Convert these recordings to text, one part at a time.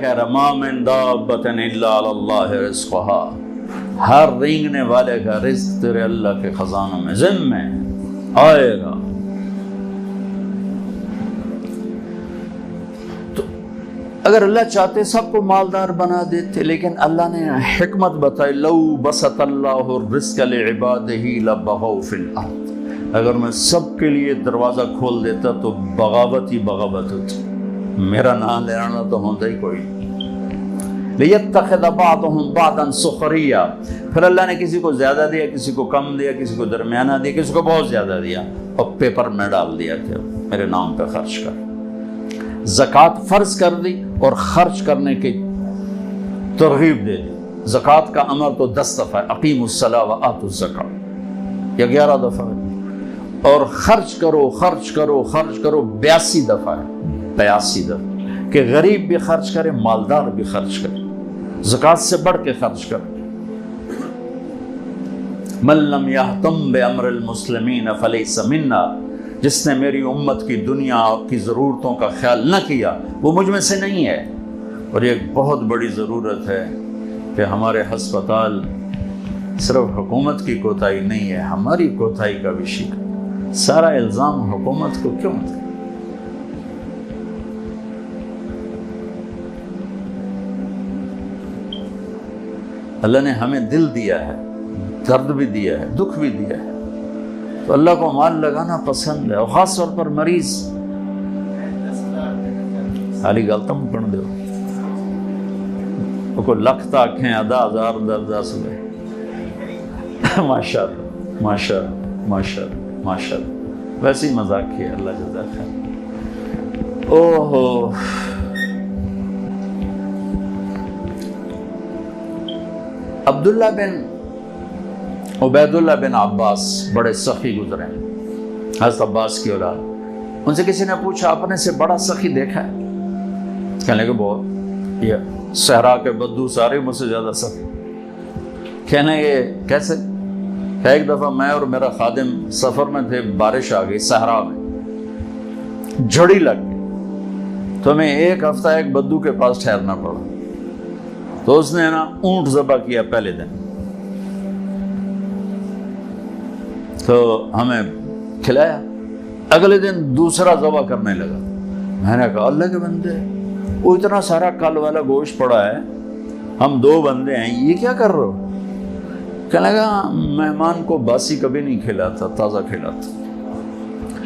کہہ رہا ما من دابۃ الا علی اللہ رزقها، ہر رینگنے والے کا رزق تیرے اللہ کے خزانوں میں ذمہ آئے گا۔ تو اگر اللہ چاہتے سب کو مالدار بنا دیتے، لیکن اللہ نے حکمت بتائی لو بسط اللہ الرزق لعبادہ لبغوا فی الارض، اگر میں سب کے لیے دروازہ کھول دیتا تو بغاوت ہی بغاوت ہوتی، میرا نام لینا تو ہوتا ہی کوئی نہیں۔ لِيَتَّخِذَ بَعْضُهُمْ بَعْضًا سُخْرِيًّا، پھر اللہ نے کسی کو زیادہ دیا، کسی کو کم دیا، کسی کو درمیانہ دیا، کسی کو بہت زیادہ دیا، اور پیپر میں ڈال دیا کہ میرے نام پہ خرچ کر۔ زکوٰۃ فرض کر دی اور خرچ کرنے کی ترغیب دے دی۔ زکوٰۃ کا امر تو 10 دفعہ ہے، اقیموا الصلاۃ وآتوا الزکاۃ، یا 11 دفعہ ہے، اور خرچ کرو خرچ کرو خرچ کرو 82 دفعہ ہے، 82 دفعہ، کہ غریب بھی خرچ کرے، مالدار بھی خرچ کرے، زکوٰۃ سے بڑھ کے خرچ کرے۔ من لم یہتم بامر المسلمین فلیس منا، جس نے میری امت کی دنیا کی ضرورتوں کا خیال نہ کیا وہ مجھ میں سے نہیں ہے۔ اور یہ ایک بہت بڑی ضرورت ہے کہ ہمارے ہسپتال صرف حکومت کی کوتاہی نہیں ہے، ہماری کوتاہی کا بھی شکار۔ سارا الزام حکومت کو کیوں دے؟ اللہ نے ہمیں دل دیا ہے، درد بھی دیا ہے، دکھ بھی دیا ہے، تو اللہ کو مال لگانا پسند ہے، اور خاص طور پر مریض۔ حالی گلتا مکن دو کو لکھتا آنکھیں ادا ہزار دردہ سوئے۔ ماشاء اللہ ماشاء اللہ ماشاء اللہ ماشاء اللہ، ویسے ہی مذاق کیا، اللہ جزاک خیر۔ اوہو، عبداللہ بن عبید اللہ بن عباس بڑے سخی گزرے ہیں، حضرت عباس کی اولاد۔ ان سے کسی نے پوچھا اپنے سے بڑا سخی دیکھا ہے؟ کہنے لگے بہت، یہ صحرا کے بدو سارے مجھ سے زیادہ سخی۔ کہنے یہ کیسے؟ کہ ایک دفعہ میں اور میرا خادم سفر میں تھے، بارش آ گئی صحرا میں، جھڑی لگ گئی، تو ہمیں 1 ہفتہ ایک بدو کے پاس ٹھہرنا پڑا۔ تو اس نے نا اونٹ ذبح کیا پہلے دن، تو ہمیں کھلایا، اگلے دن دوسرا ذبح کرنے لگا۔ میں نے کہا اللہ کے بندے، وہ اتنا سارا کل والا گوشت پڑا ہے، ہم 2 بندے ہیں، یہ کیا کر رہے ہو؟ کہنے لگا مہمان کو باسی کبھی نہیں کھلاتا، تازہ کھلاتا۔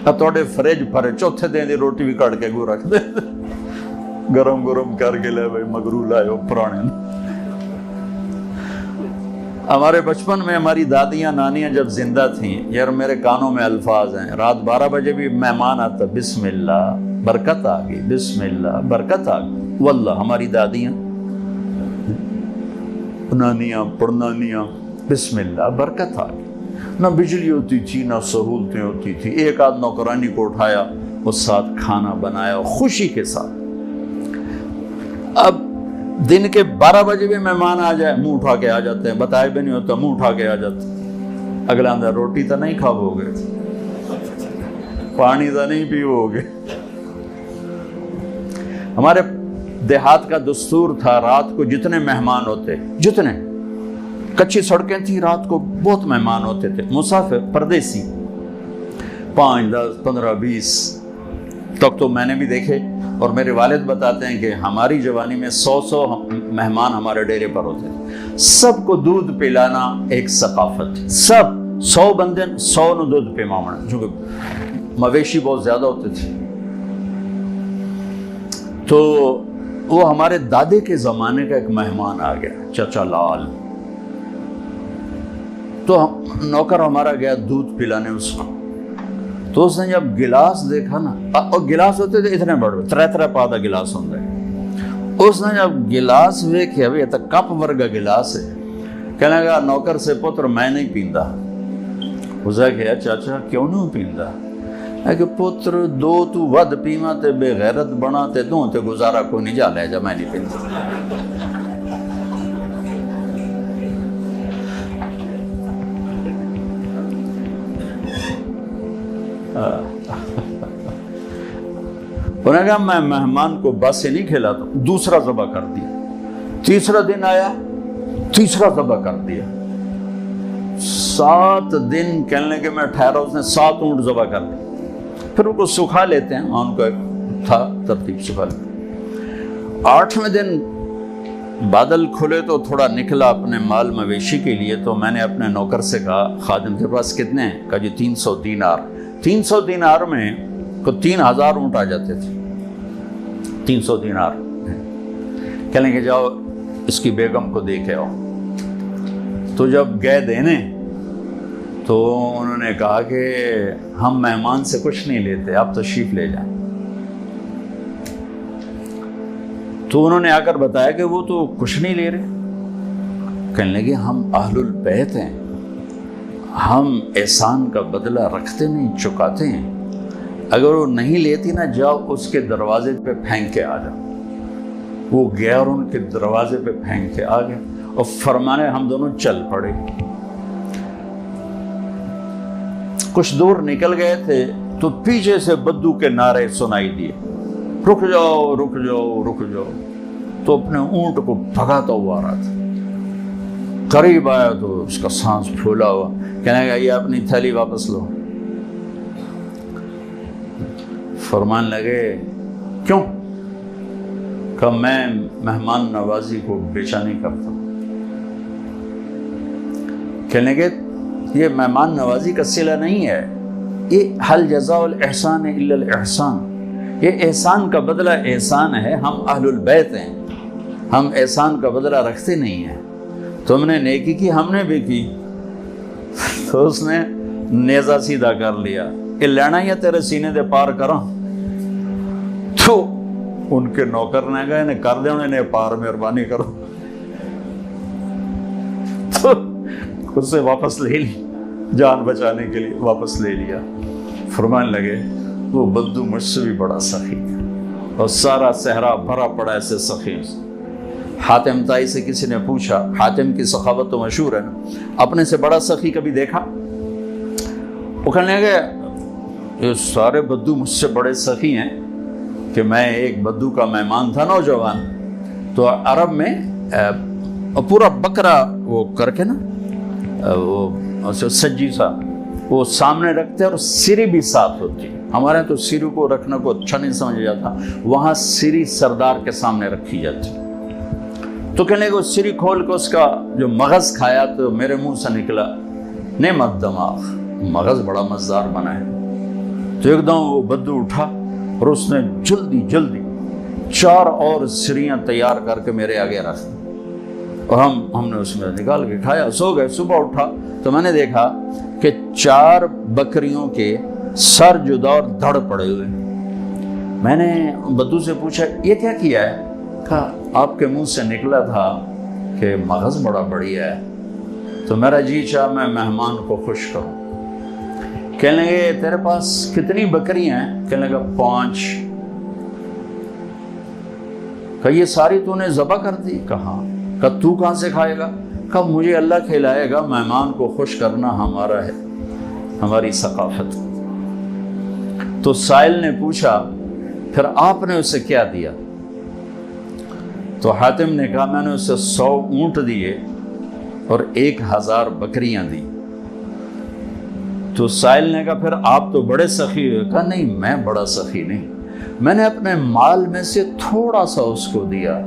اب توڑے فریج پھرے، چوتھے دن دی روٹی بھی کاٹ کے گو رکھ دے، گرم گرم کر کے لے بھائی مگرو لائے ہو پرانے۔ ہمارے بچپن میں ہماری دادیاں نانیاں جب زندہ تھیں، یار میرے کانوں میں الفاظ ہیں، رات 12 بجے بھی مہمان آتا، بسم اللہ برکت آ گئی، بسم اللہ برکت آ گئی۔ واللہ ہماری دادیاں نانیاں پڑنانیاں، بسم اللہ برکت آ گئی۔ نہ بجلی ہوتی تھی، نہ سہولتیں ہوتی تھی، ایک آدھ نوکرانی کو اٹھایا، اس ساتھ کھانا بنایا خوشی کے ساتھ۔ اب دن کے 12 بجے بھی مہمان آ جائے، منہ اٹھا کے آ جاتے ہیں، بتائے بھی نہیں ہوتا، منہ اٹھا کے آ جاتے ہیں۔ اگلا اندر روٹی تو نہیں کھاو گے، پانی تو نہیں پیو گے۔ ہمارے دیہات کا دستور تھا، رات کو جتنے مہمان ہوتے، جتنے کچی سڑکیں تھیں، رات کو بہت مہمان ہوتے تھے، مسافر پردیسی 5 10 15 20 تک تو میں نے بھی دیکھے، اور میرے والد بتاتے ہیں کہ ہماری جوانی میں 100 مہمان ہمارے ڈیرے پر ہوتے تھے۔ سب کو دودھ پلانا ایک ثقافت، سب 100 بندے 100 نو دودھ پیماونا، چونکہ مویشی بہت زیادہ ہوتے تھے۔ تو وہ ہمارے دادے کے زمانے کا ایک مہمان آ گیا، چچا لال، تو نوکر ہمارا گیا دودھ پلانے اس کو، تو اس نے جب گلاس دیکھا نا، اور گلاس ہوتے تھے اتنے بڑے 3 پادا گلاس ہوندے، اس نے جب گلاس ویکھیا، ابھی یہ تو کپ ورگا گلاس ہے، کہنے لگا نوکر سے پتر میں نہیں پیندا۔ اسے کہا چاچا کیوں نہیں پیندا؟ ہے کہ پتر 2 تو ود پیما تے بے غیرت بنا تے 2 تے گزارا کو نہیں جا لے جا، میں نہیں پیندا۔ انہوں نے کہا میں مہمان کو بس سے نہیں کھلاتا، دوسرا ذبح کر دیا۔ تیسرا دن آیا، تیسرا ذبح کر دیا۔ 7 دن کہنے لگے میں ٹھہرا، اس نے 7 اونٹ ذبح کر دی۔ پھر ان کو سکھا لیتے ہیں، ان کو ایک تھا ترتیب سکھا لیتے۔ 8ویں دن بادل کھلے تو تھوڑا نکلا اپنے مال مویشی کے لیے، تو میں نے اپنے نوکر سے کہا خادم کے پاس کتنے ہیں؟ کہا جی 300 دینار۔ 300 دینار میں کو 3000 اونٹ آ جاتے تھے۔ 300 دینار کہنے کہ جاؤ اس کی بیگم کو دے کے آؤ۔ تو جب گئے دینے تو انہوں نے کہا کہ ہم مہمان سے کچھ نہیں لیتے، آپ تشریف لے جائیں۔ تو انہوں نے آ کر بتایا کہ وہ تو کچھ نہیں لے رہے۔ کہنے لگے ہم اہل البیت ہیں، ہم احسان کا بدلہ رکھتے نہیں، چکاتے ہیں، اگر وہ نہیں لیتی نا جاؤ اس کے دروازے پہ پھینک کے آ جاؤ۔ وہ گیا اور ان کے دروازے پہ پھینک کے آ گیا اور فرمانے ہم دونوں چل پڑے۔ کچھ دور نکل گئے تھے تو پیچھے سے بدو کے نعرے سنائی دیے، رک جاؤ رک جاؤ رک جاؤ۔ تو اپنے اونٹ کو بھگاتا ہوا آ رہا تھا، قریب آیا تو اس کا سانس پھولا ہوا، کہنے لگا یہ اپنی تھیلی واپس لو۔ فرمان لگے کیوں؟ کہ میں مہمان نوازی کو بیچا نہیں کرتا۔ کہنے لگے یہ مہمان نوازی کا صلہ نہیں ہے، یہ حل جزاء الاحسان الا الاحسان، یہ احسان کا بدلہ احسان ہے، ہم اہل البیت ہیں، ہم احسان کا بدلہ رکھتے نہیں ہیں۔ تم نے نیکی کی، ہم نے بھی کی۔ تو اس نے نیزہ سیدھا کر لیا، یہ لینا یا تیرے سینے دے پار کراں؟ تو ان کے نوکر نے کہا انہیں کر دے، انہیں پار مہربانی کرو۔ تو اس سے واپس لے لی، جان بچانے کے لیے واپس لے لیا۔ فرمان لگے وہ بدو مجھ سے بھی بڑا سخی ہے، اور سارا صحرا بھرا پڑا ایسے سخیوں سے۔ حاتم تائی سے کسی نے پوچھا، حاتم کی سخاوت تو مشہور ہے نا، اپنے سے بڑا سخی کبھی دیکھا؟ وہ کہنے لگے یہ سارے بدو مجھ سے بڑے سخی ہیں کہ میں ایک بدو کا مہمان تھا نوجوان، تو عرب میں پورا بکرا وہ کر کے نا وہ سجی سا وہ سامنے رکھتے اور سری بھی ساتھ ہوتی۔ ہمارے تو سری کو رکھنا کو اچھا نہیں سمجھا جاتا، وہاں سری سردار کے سامنے رکھی جاتی۔ تو کہنے کو سری کھول کے اس کا جو مغز کھایا تو میرے منہ سے نکلا نعمت دماغ، مغز بڑا مزدار بنا ہے۔ تو ایک دم وہ بدو اٹھا اور اس نے جلدی جلدی 4 اور سریاں تیار کر کے میرے آگے رکھ دی، اور ہم نے اس میں نکال کے کھایا، سو گئے۔ صبح اٹھا تو میں نے دیکھا کہ 4 بکریوں کے سر جدا اور دھڑ پڑے ہوئے۔ میں نے بدو سے پوچھا یہ کیا کیا ہے؟ کہا آپ کے منہ سے نکلا تھا کہ مغز بڑا بڑھیا ہے، تو میرا جی چاہ میں مہمان کو خوش کروں۔ کہنے لگے تیرے پاس کتنی بکریاں ہیں؟ کہنے لگا 5۔ کہا یہ ساری تو نے ذبح کر دی؟ کہا۔ کہا تو کہاں سے کھائے گا؟ کہا مجھے اللہ کھلائے گا، مہمان کو خوش کرنا ہمارا ہے، ہماری ثقافت۔ تو سائل نے پوچھا پھر آپ نے اسے کیا دیا؟ تو حاتم نے کہا میں نے اسے 100 اونٹ دیے اور 1000 بکریاں دی۔ تو سائل نے کہا پھر آپ تو بڑے سخی ہوئے۔ کہا نہیں میں بڑا سخی نہیں، میں نے اپنے مال میں سے تھوڑا سا اس کو دیا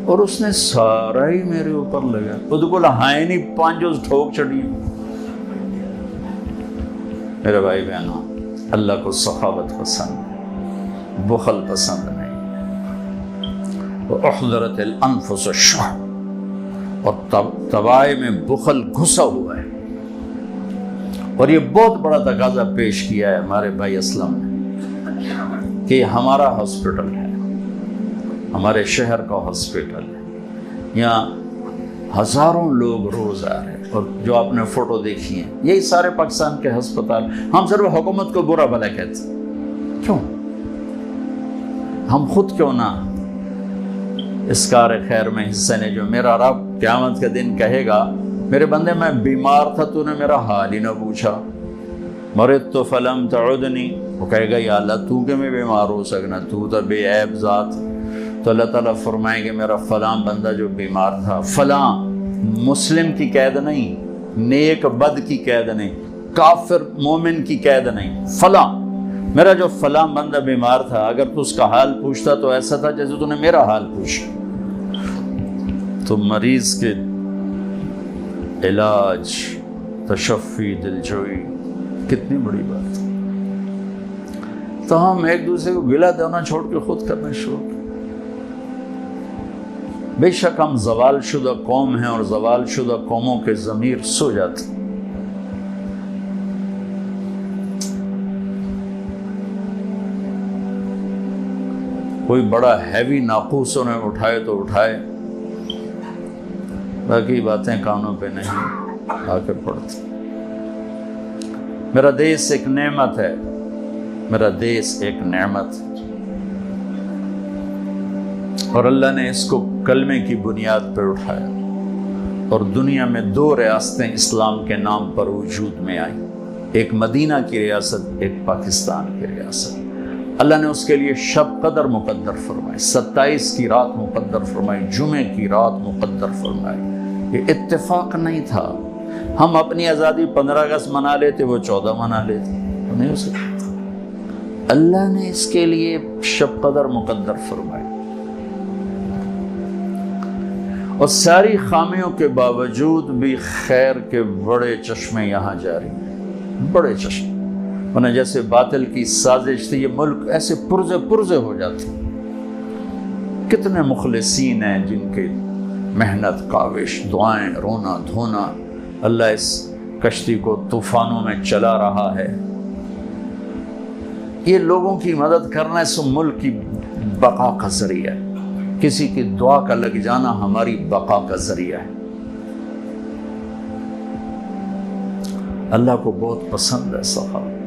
اور اس نے سارا ہی میرے اوپر لگا۔ وہ تو بولا ہائے نہیں 5 ٹھوک چڑھی۔ میرے بھائی بہنوں، اللہ کو سخاوت پسند ہے، بخل پسند نہیں۔ احضرت الانفس الشح، اور طبائع میں بخل گھسا ہوا ہے، اور یہ بہت بڑا تقاضا پیش کیا ہے ہمارے بھائی اسلم نے کہ ہمارا ہاسپٹل ہے، ہمارے شہر کا ہاسپٹل ہے، یہاں ہزاروں لوگ روز آ رہے ہیں، اور جو آپ نے فوٹو دیکھی ہیں یہی سارے پاکستان کے ہسپتال۔ ہم صرف حکومت کو برا بھلا کہتے ہیں، کیوں؟ ہم خود کیوں نہ اس کار خیر میں حصہ نے؟ جو میرا رب قیامت کے دن کہے گا میرے بندے میں بیمار تھا تو نے میرا حال ہی نہ پوچھا، مرضت فلم تعدنی، وہ کہے گا یا اللہ تو کہ میں بیمار ہو سکنا، تو تو بے عیب ذات. تو اللہ تعالیٰ فرمائیں گے میرا فلاں بندہ جو بیمار تھا، فلاں مسلم کی قید نہیں، نیک بد کی قید نہیں، کافر مومن کی قید نہیں، فلاں میرا جو فلاں بندہ بیمار تھا، اگر تو اس کا حال پوچھتا تو ایسا تھا جیسے تو نے میرا حال پوچھا. تو مریض کے علاج، تشفی، دلجوئی کتنی بڑی بات. تو ہم ایک دوسرے کو گلہ دینا چھوڑ کے خود کرنا شروع کر. بے شک ہم زوال شدہ قوم ہیں اور زوال شدہ قوموں کے ضمیر سو جاتے. کوئی بڑا ہیوی ناقوس انہیں اٹھائے تو اٹھائے، باقی باتیں کانوں پہ نہیں آ کے پڑتی. میرا دیس ایک نعمت ہے، میرا دیس ایک نعمت، اور اللہ نے اس کو کلمے کی بنیاد پر اٹھایا، اور دنیا میں 2 ریاستیں اسلام کے نام پر وجود میں آئیں، ایک مدینہ کی ریاست، ایک پاکستان کی ریاست. اللہ نے اس کے لیے شب قدر مقدر فرمائی، 27 کی رات مقدر فرمائی، جمعے کی رات مقدر فرمائی. یہ اتفاق نہیں تھا. ہم اپنی آزادی 15 اگست منا لیتے، وہ 14 منا لیتے، وہ نہیں ہو سکتا. اللہ نے اس کے لیے شب قدر مقدر فرمائی. اور ساری خامیوں کے باوجود بھی خیر کے بڑے چشمے یہاں جاری ہیں، بڑے چشمے. ورنہ جیسے باطل کی سازش تھی، یہ ملک ایسے پرزے ہو جاتے. کتنے مخلصین ہیں جن کے محنت، کاوش، دعائیں، رونا دھونا، اللہ اس کشتی کو طوفانوں میں چلا رہا ہے. یہ لوگوں کی مدد کرنا اس ملک کی بقا کا ذریعہ ہے. کسی کی دعا کا لگ جانا ہماری بقا کا ذریعہ ہے. اللہ کو بہت پسند ہے سخاوت.